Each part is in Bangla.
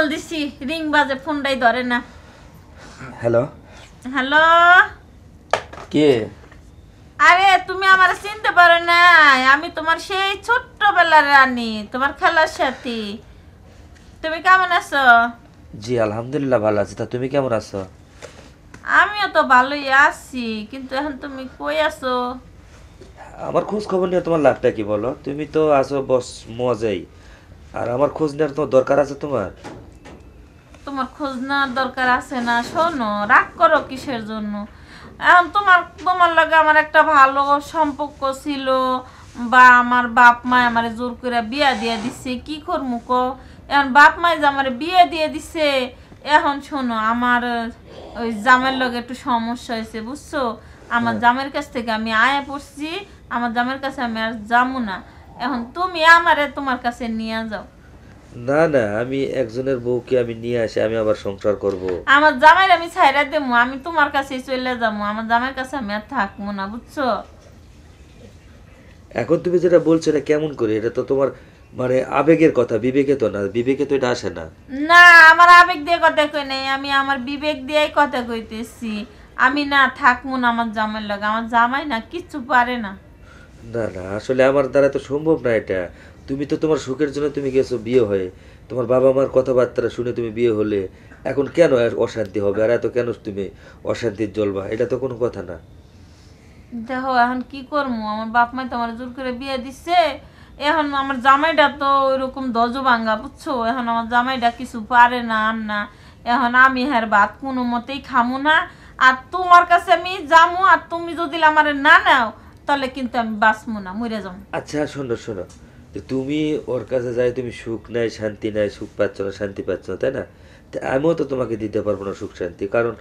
কল দিছি, রিং বাজে, ফোনটাই ধরে না। হ্যালো হ্যালো, কে? আরে তুমি আমার চিনতে পারো না? আমি তোমার সেই ছোট্টবেলার রানী, তোমার খেলার সাথী। তুমি কেমন আছো? জি আলহামদুলিল্লাহ ভালো আছি। তা তুমি কেমন আছো? আমিও তো ভালোই আছি, কিন্তু এখন তুমি কই আছো? আমার খোঁজ খবর নিয়ে তোমার লাভটা কি বলো? তুমি তো আছো বস মজাই, আর আমার খোঁজ নেওয়ার তো দরকার আছে তোমার। তোমার খোঁজ নেওয়ার দরকার আছে না? শোনো, রাগ করো কিসের জন্য? এখন তোমার লগে আমার একটা ভালো সম্পর্ক ছিল, বা আমার বাপ মা আমার জোর করে বিয়া দিয়ে দিছে, কি করবো কো? এখন বাপ মাই যে আমার বিয়ে দিয়ে দিছে, এখন শোনো, আমার ওই জামের লগে একটু সমস্যা হয়েছে, বুঝছো? আমার জামের কাছ থেকে আমি আয়া পড়ছি, আমার জামের কাছে আমি আর যাবো না। এখন তুমি আমারে তোমার কাছে নিয়ে যাও। না না, আমি একজনের বউকে আমি নিয়ে আসি, আমি আবার সংসার করব। আমার জামাইর আমি ছাইরা দেবো, আমি তোমার কাছে চলে যাবো, আমার জামাইয়ের কাছে আমি আর থাকবো না, বুঝছো? এখন তুমি যেটা বলছো এটা কেমন করে? এটা তো তোমার মানে আবেগের কথা, বিবেকে তো না, বিবেকে তো এটা আসে না। না, আমার আবেগ দিয়ে কথা কই নাই, আমি আমার বিবেক দিয়েই কথা কইতেছি। আমি না থাকবো না আমার জামাইয়ের লগে, আমার জামাই না কিচ্ছু পারে না। না না, আসলে আমার দ্বারা তো সম্ভব না এটা। তুমি তো তোমার সুখের জন্য তুমি গেছো বিয়ে হয়ে, তোমার বাবা মার কথাবার্তা শুনে তুমি বিয়ে হলে, এখন কেন আর অশান্তি হবে? আর এত কেন তুমি অশান্তির জ্বলবা? এটা তো কোনো কথা না। দেখো এখন কি করবো, আমার বাপ মাই তো আমার জোর করে বিয়ে দিচ্ছে। এখন আমার জামাইটা তো ওইরকম দজ ভাঙ্গা, বুঝছো? এখন আমার জামাইটা কিছু পারে না আর না। এখন আমি হ্যার ভাত কোনো মতেই খামো না। আর তোমার কাছে আমি যামু, আর তুমি যদি আমার না নাও, তাহলে কিন্তু আমি বাঁচবো না, মরে যাবো। আচ্ছা শোনো শোনো, যে তুমি ওর কাছে যাই, তুমি সুখ নাই শান্তি নাই, সুখ পাচ্ছ না শান্তি পাচ্ছ না, তাই না? তা আমিও তো তোমাকে দিতে পারবো না সুখ শান্তি, কারণ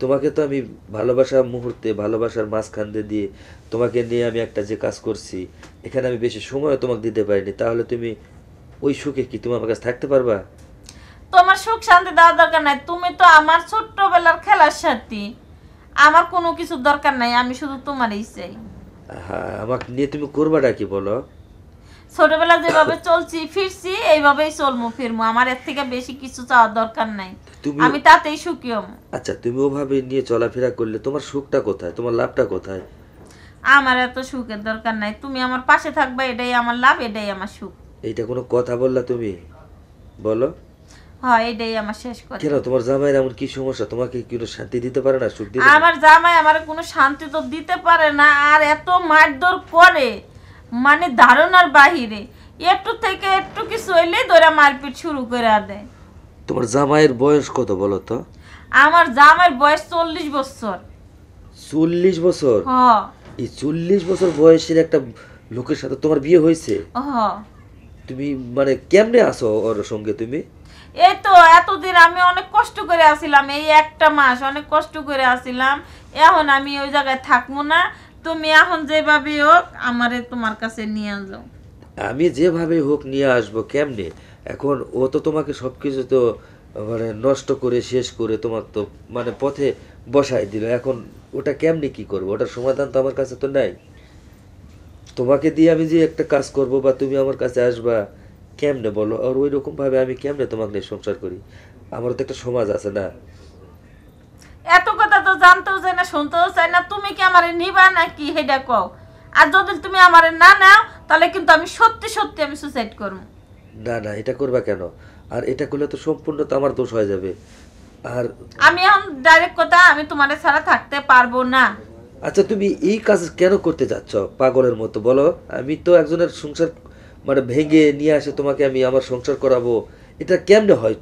তোমাকে তো আমি ভালোবাসার মুহূর্তে, ভালোবাসার মাঝখান দিয়ে তোমাকে নিয়ে আমি একটা যে কাজ করছি, এখানে আমি বেশি সময় তোমাকে দিতে পারিনি। তাহলে তুমি ওই সুখে কি তুমি আমার কাছে থাকতে পারবা? তোমার সুখ শান্তি দেওয়ার দরকার নাই, তুমি তো আমার ছোট্টবেলার খেলার সাথী। আমার কোনো কিছু দরকার নাই, আমি শুধু তোমারই চাই। হ্যাঁ, আমাকে নিয়ে তুমি করবাটা কি বলো? ছোটবেলা যেভাবে চলছি ফিরছি, এইভাবেই চলমু ফিরমু, আমার এর থেকে বেশি কিছু চাওয়ার দরকার নাই। তুমি আমি তাতেই সুখী হম। আচ্ছা, তুমি ওভাবে নিয়ে চলাফেরা করলে তোমার সুখটা কোথায়, তোমার লাভটা কোথায়? আমার এত সুখের দরকার নাই, তুমি আমার পাশে থাকবা, এটাই আমার লাভ, এটাই আমার সুখ। এইটা কোনো কথা বললা তুমি? বলো। হ্যাঁ, এটাই আমার শেষ কথা। কেন, তোমার জামাইয়ের এমন কি সমস্যা? তোমাকে কি কোনো শান্তি দিতে পারে না, সুখ দিতে পারে না? আমার জামাই আমার কোনো শান্তি তো দিতে পারে না, আর এত মারধর করে, মানে ধারণার বাহিরে। একটু থেকে একটু কিছু হইলেই ধরে মারপিট শুরু করে দেয়। তোমার জামাইয়ের বয়স কত বলো তো? আমার জামাইয়ের বয়স 40 বছর। 40 বছর? হ। এই 40 বছর বয়সের একটা লোকের সাথে তোমার বিয়ে হয়েছে? হ। তুমি মানে কেমনে আসো ওর সঙ্গে তুমি? এই তো এতদিন আমি অনেক কষ্ট করে আসিলাম, এই একটা মাস অনেক কষ্ট করে আসিলাম। এখন আমি ওই জায়গায় থাকবো না, তুমি এখন যেভাবে হোক আমারে তোমার কাছে নিয়ে যাও। আমি যেভাবে হোক নিয়ে আসবো, কেমনে? এখন ও তো তোমাকে সবকিছু তো মানে নষ্ট করে শেষ করে তোমার তো মানে পথে বসাই দিল। এখন ওটা কেমনে কি করবো? ওটার সমাধান তো আমার কাছে তো নাই। তোমাকে দিয়ে আমি যে একটা কাজ করব বা তুমি আমার কাছে আসবা, কেমনে বলো? আর ওই রকম ভাবে আমি কেমনে তোমাকে নিয়ে সংসার করি? আমারও তো একটা সমাজ আছে না? এত কথা তো জানতেও চাই না, শুনতেও চাই না, তুমি কি আমারে নিবা নাকি সেটা কও। আর যদি তুমি আমারে না নাও, তাহলে কিন্তু আমি সত্যি সত্যি আমি সুসাইড করবো। না না, এটা করবা কেন? আর এটা করলে তো সম্পূর্ণ তো আমার দোষ হয়ে যাবে। আর আমি এখন ডাইরেক্ট কথা, আমি তোমারে ছাড়া থাকতে পারবো না। আচ্ছা, তুমি এই কাজ কেন করতে যাচ্ছ পাগলের মতো বলো? আমি তো একজনের সংসার মানে ভেঙে নিয়ে আসে তোমাকে আমি আমার সংসার করাবো, এটা কেমনে হয়?